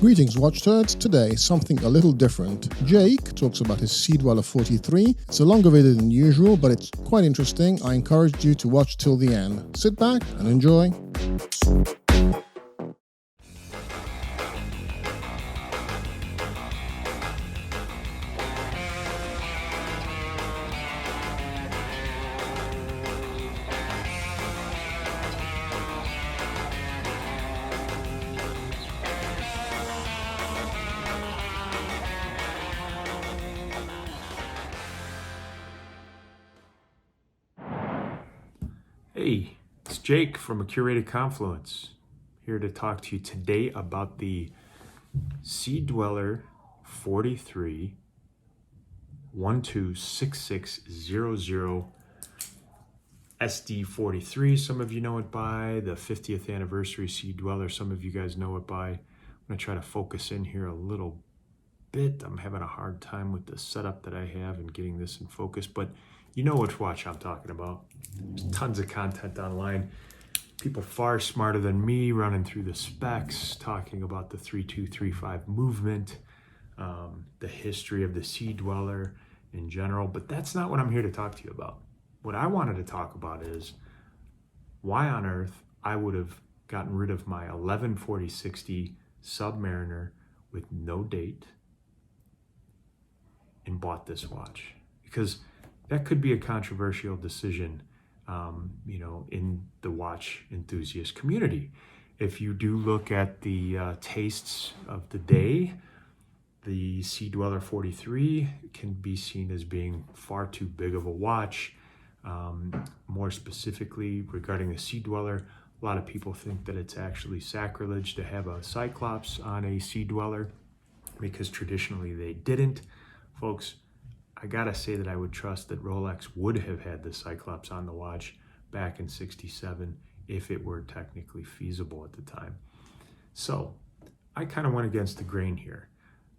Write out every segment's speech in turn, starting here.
Greetings, Watch Turds. Today, something a little different. Jake talks about his Sea Dweller 43. It's a longer video than usual, but it's quite interesting. I encourage you to watch till the end. Sit back and enjoy. Hey, it's Jake from A Curated Confluence, here to talk to you today about the Sea Dweller 43 126600 SD43. Some of you know it by the 50th anniversary Sea Dweller. Some of you guys know it by, I'm going to try to focus in here a little bit. I'm having a hard time with the setup that I have and getting this in focus, but you know which watch I'm talking about. There's tons of content online. People far smarter than me running through the specs, talking about the 3235 movement, the history of the Sea Dweller in general, but that's not what I'm here to talk to you about. What I wanted to talk about is why on earth I would have gotten rid of my 114060 Submariner with no date and bought this watch. Because that could be a controversial decision, in the watch enthusiast community. If you do look at the tastes of the day, the Sea Dweller 43 can be seen as being far too big of a watch. More specifically, regarding the Sea Dweller, a lot of people think that it's actually sacrilege to have a Cyclops on a Sea Dweller because traditionally they didn't. Folks, I gotta say that I would trust that Rolex would have had the Cyclops on the watch back in '67 if it were technically feasible at the time. So I kind of went against the grain here.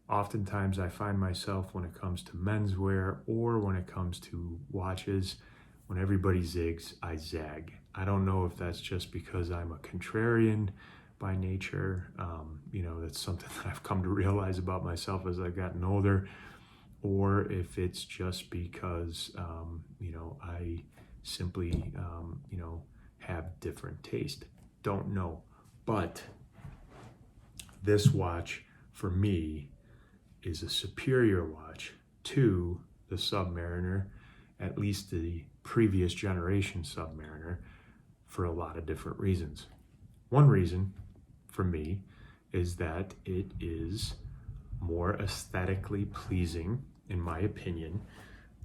Oftentimes I find myself, when it comes to menswear or when it comes to watches, when everybody zigs, I zag. I don't know if that's just because I'm a contrarian by nature. That's something that I've come to realize about myself as I've gotten older, or if it's just because, I simply, have different taste. Don't know. But this watch, for me, is a superior watch to the Submariner, at least the previous generation Submariner, for a lot of different reasons. One reason, for me, is that it is more aesthetically pleasing, in my opinion,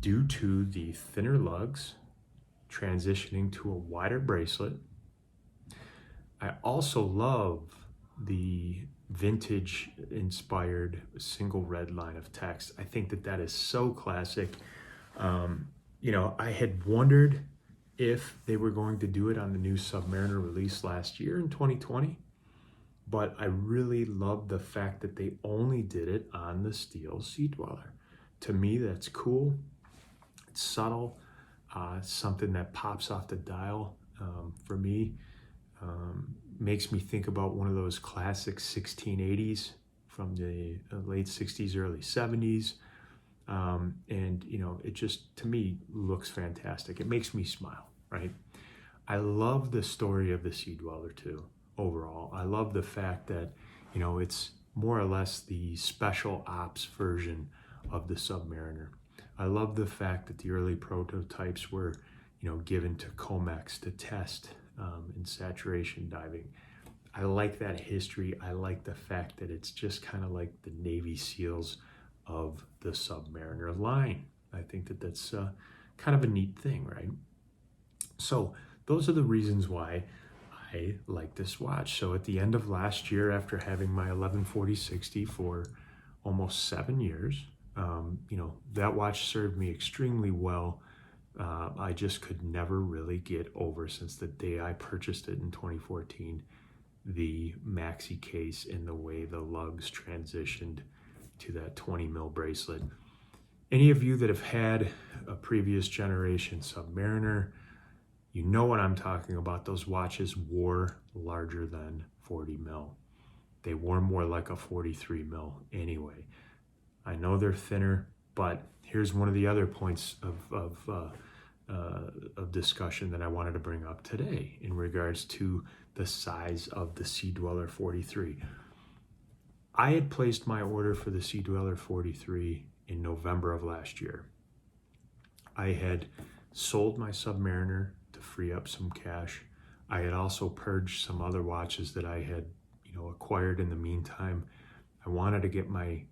due to the thinner lugs transitioning to a wider bracelet. I also love the vintage inspired single red line of text. I think that is so classic. I had wondered if they were going to do it on the new Submariner release last year in 2020. But I really love the fact that they only did it on the steel Sea Dweller. To me, that's cool. It's subtle. Something that pops off the dial for me. Makes me think about one of those classic 1680s from the late 60s, early 70s. It just, to me, looks fantastic. It makes me smile, right? I love the story of the Sea Dweller too. Overall, I love the fact that, it's more or less the special ops version of the Submariner. I love the fact that the early prototypes were, given to Comex to test in saturation diving. I like that history. I like the fact that it's just kind of like the Navy SEALs of the Submariner line. I think that that's kind of a neat thing, right? So those are the reasons why I like this watch. So at the end of last year, after having my 114060 for almost 7 years, that watch served me extremely well. I just could never really get over, since the day I purchased it in 2014, the maxi case and the way the lugs transitioned to that 20 mil bracelet. Any of you that have had a previous generation Submariner, you know what I'm talking about. Those watches wore larger than 40 mil. They wore more like a 43 mil anyway. I know they're thinner, but here's one of the other points of discussion that I wanted to bring up today in regards to the size of the Sea Dweller 43. I had placed my order for the Sea Dweller 43 in November of last year. I had sold my Submariner to free up some cash. I had also purged some other watches that I had, acquired in the meantime. I wanted to get my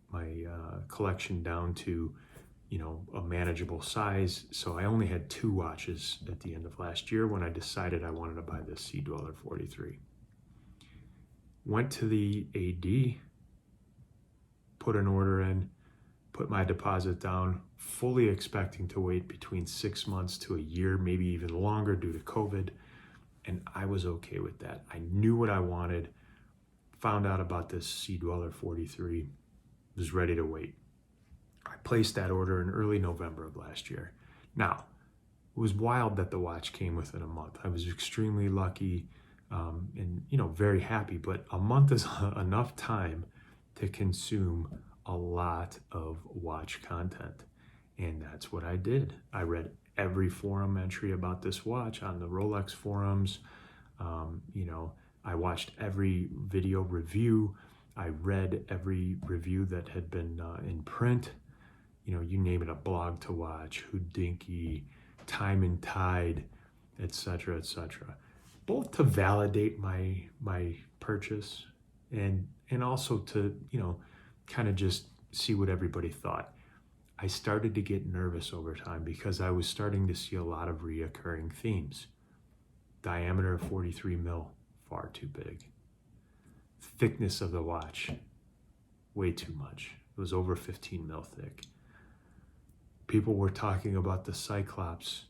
collection down to, a manageable size. So I only had 2 watches at the end of last year when I decided I wanted to buy this Sea Dweller 43. Went to the AD, put an order in, put my deposit down, fully expecting to wait between 6 months to a year, maybe even longer due to COVID. And I was okay with that. I knew what I wanted, found out about this Sea Dweller 43, was ready to wait. I placed that order in early November of last year. Now, it was wild that the watch came within a month. I was extremely lucky and very happy, but a month is enough time to consume a lot of watch content. And that's what I did. I read every forum entry about this watch on the Rolex forums. I watched every video review. I read every review that had been in print. You name it, a blog to watch, Hodinkee, Time and Tide, etc., etc. Both to validate my purchase and also to, kind of just see what everybody thought. I started to get nervous over time because I was starting to see a lot of reoccurring themes. Diameter of 43 mil, far too big. Thickness of the watch, way too much. It was over 15 mil thick. People were talking about the Cyclops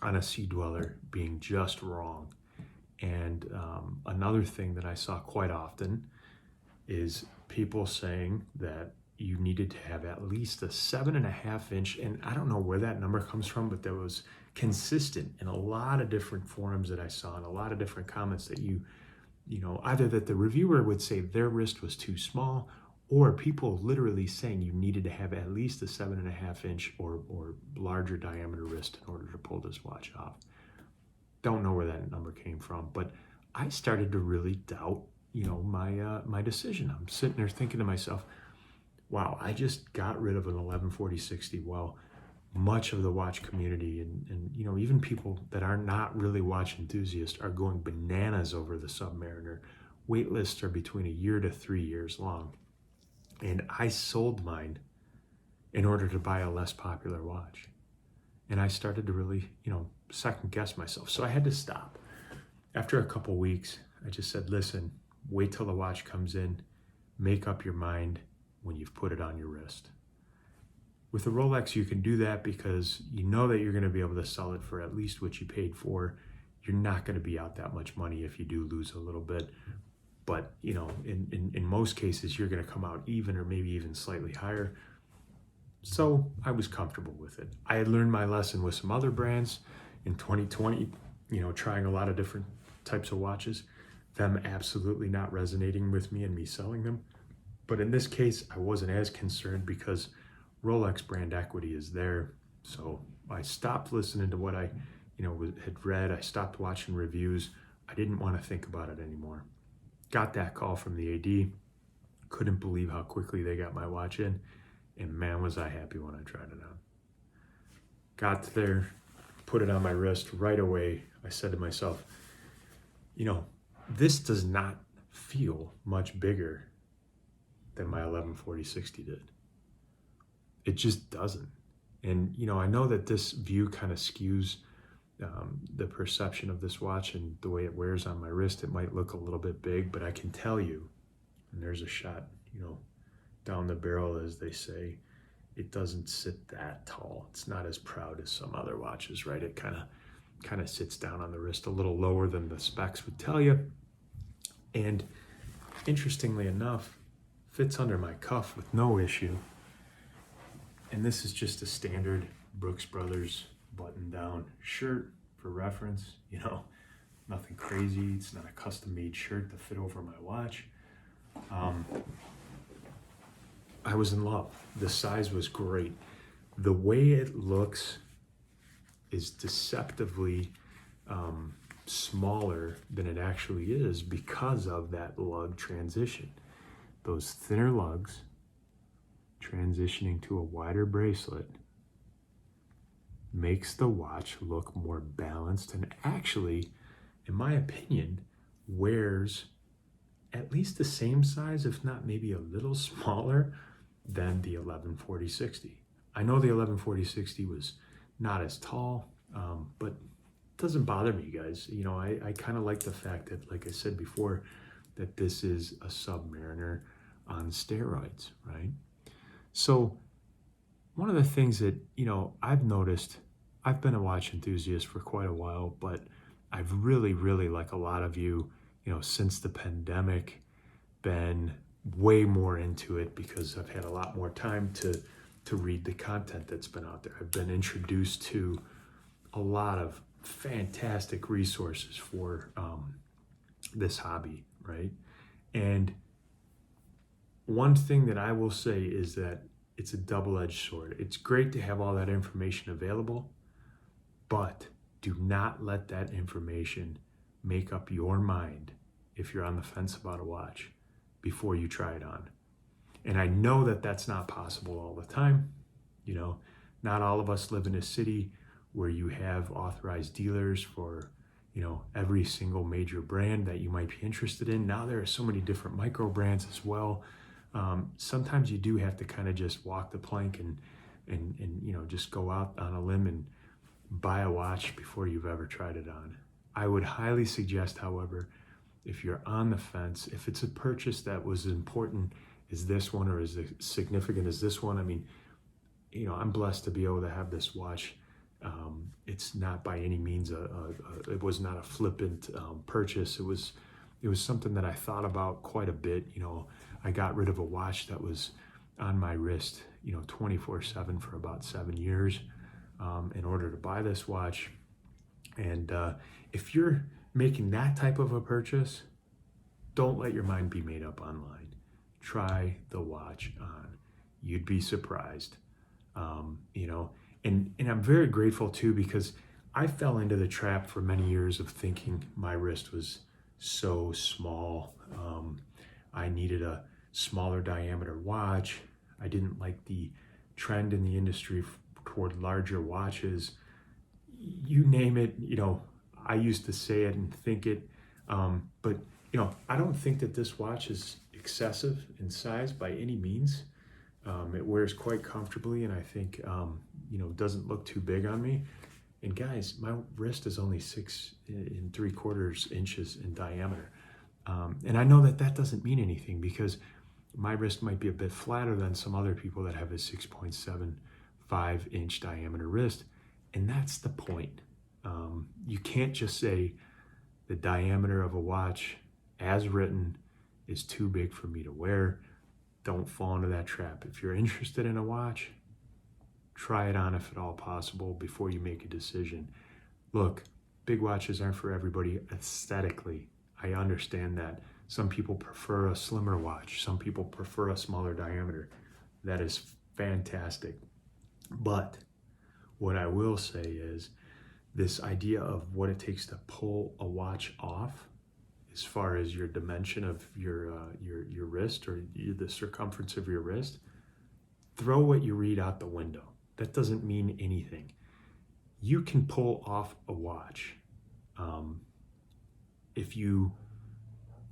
on a Sea Dweller being just wrong. And another thing that I saw quite often is people saying that you needed to have at least a 7.5 inch, and I don't know where that number comes from, but that was consistent in a lot of different forums that I saw and a lot of different comments that either that the reviewer would say their wrist was too small, or people literally saying you needed to have at least a 7.5 inch or larger diameter wrist in order to pull this watch off. Don't know where that number came from, but I started to really doubt, my decision. I'm sitting there thinking to myself, wow, I just got rid of an 1140-60. Well, much of the watch community and even people that are not really watch enthusiasts are going bananas over the Submariner. Wait lists are between 1 year to 3 years long. And I sold mine in order to buy a less popular watch. And I started to really, second guess myself. So I had to stop. After a couple weeks, I just said, listen, wait till the watch comes in, make up your mind when you've put it on your wrist. With the Rolex, you can do that because you know that you're going to be able to sell it for at least what you paid for. You're not going to be out that much money if you do lose a little bit. But, in most cases, you're going to come out even or maybe even slightly higher. So I was comfortable with it. I had learned my lesson with some other brands in 2020, trying a lot of different types of watches, them absolutely not resonating with me and me selling them. But in this case, I wasn't as concerned because Rolex brand equity is there. So I stopped listening to what I, had read. I stopped watching reviews. I didn't want to think about it anymore. Got that call from the AD. Couldn't believe how quickly they got my watch in. And man, was I happy when I tried it on. Got there, put it on my wrist right away. I said to myself, this does not feel much bigger than my 1140-60 did. It just doesn't. And, I know that this view kind of skews the perception of this watch and the way it wears on my wrist. It might look a little bit big, but I can tell you, and there's a shot, down the barrel, as they say, it doesn't sit that tall. It's not as proud as some other watches, right? It kind of sits down on the wrist a little lower than the specs would tell you. And interestingly enough, fits under my cuff with no issue. And this is just a standard Brooks Brothers button-down shirt for reference. Nothing crazy. It's not a custom-made shirt to fit over my watch. I was in love. The size was great. The way it looks is deceptively smaller than it actually is because of that lug transition. Those thinner lugs transitioning to a wider bracelet makes the watch look more balanced and actually, in my opinion, wears at least the same size, if not maybe a little smaller than the 1140-60. I know the 1140-60 was not as tall, but it doesn't bother me, guys. You know, I kind of like the fact that, like I said before, that this is a Submariner on steroids, right? So one of the things that, you know, I've noticed, I've been a watch enthusiast for quite a while, but I've really, like a lot of you, you know, since the pandemic, been way more into it because I've had a lot more time to read the content that's been out there. I've been introduced to a lot of fantastic resources for this hobby, right? And one thing that I will say is that it's a double-edged sword. It's great to have all that information available, but do not let that information make up your mind if you're on the fence about a watch before you try it on. And I know that that's not possible all the time. You know, not all of us live in a city where you have authorized dealers for, you know, every single major brand that you might be interested in. Now there are so many different micro brands as well. Sometimes you do have to kind of just walk the plank and you know, just go out on a limb and buy a watch before you've ever tried it on. I would highly suggest, however, if you're on the fence, if it's a purchase that was as important as this one or as significant as this one, I mean, you know, I'm blessed to be able to have this watch. It's not by any means it was not a flippant purchase. It was something that I thought about quite a bit. You know, I got rid of a watch that was on my wrist, you know, 24/7 for about 7 years in order to buy this watch. And if you're making that type of a purchase, don't let your mind be made up online. Try the watch on. You'd be surprised. You know, and I'm very grateful too, because I fell into the trap for many years of thinking my wrist was so small. I needed a smaller diameter watch. I didn't like the trend in the industry toward larger watches. You name it, you know, I used to say it and think it. But, you know, I don't think that this watch is excessive in size by any means. It wears quite comfortably, and I think, you know, doesn't look too big on me. And guys, my wrist is only 6 3/4 inches in diameter. And I know that that doesn't mean anything because my wrist might be a bit flatter than some other people that have a 6.75 inch diameter wrist. And that's the point. You can't just say the diameter of a watch as written is too big for me to wear. Don't fall into that trap. If you're interested in a watch, try it on if at all possible before you make a decision. Look, big watches aren't for everybody aesthetically. I understand that. Some people prefer a slimmer watch. Some people prefer a smaller diameter. That is fantastic. But what I will say is this idea of what it takes to pull a watch off as far as your dimension of your wrist or the circumference of your wrist, throw what you read out the window. That doesn't mean anything. You can pull off a watch if you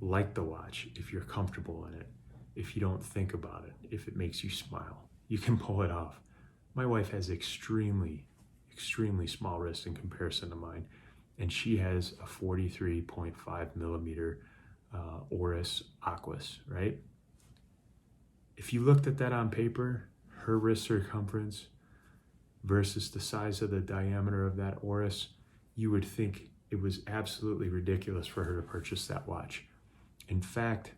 like the watch, if you're comfortable in it, if you don't think about it, if it makes you smile, you can pull it off. My wife has extremely small wrists in comparison to mine, and she has a 43.5 millimeter Oris Aquis, right? If you looked at that on paper, her wrist circumference versus the size of the diameter of that Oris, you would think it was absolutely ridiculous for her to purchase that watch. In fact,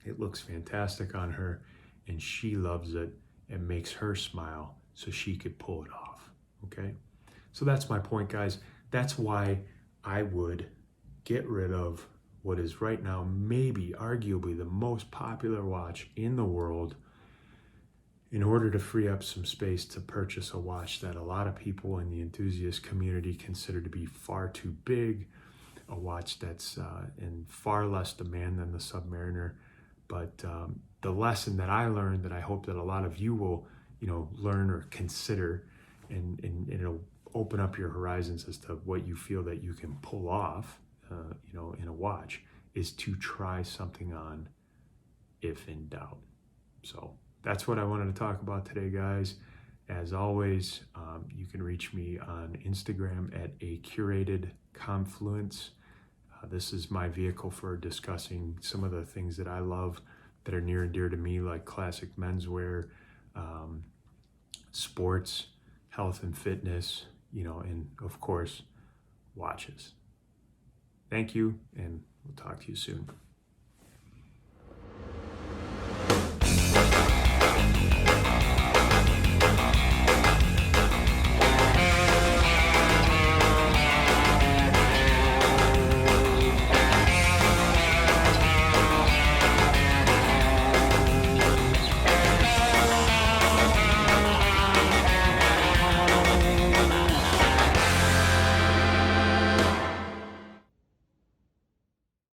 it looks fantastic on her, and she loves it and makes her smile so she could pull it off, okay? So that's my point, guys. That's why I would get rid of what is right now maybe arguably the most popular watch in the world in order to free up some space to purchase a watch that a lot of people in the enthusiast community consider to be far too big, a watch that's in far less demand than the Submariner. But the lesson that I learned that I hope that a lot of you will, learn or consider, and it'll open up your horizons as to what you feel that you can pull off, in a watch, is to try something on if in doubt. So that's what I wanted to talk about today, guys. As always, you can reach me on Instagram at A Curated Confluence. This is my vehicle for discussing some of the things that I love that are near and dear to me, like classic menswear, sports, health and fitness, and of course, watches. Thank you, and we'll talk to you soon.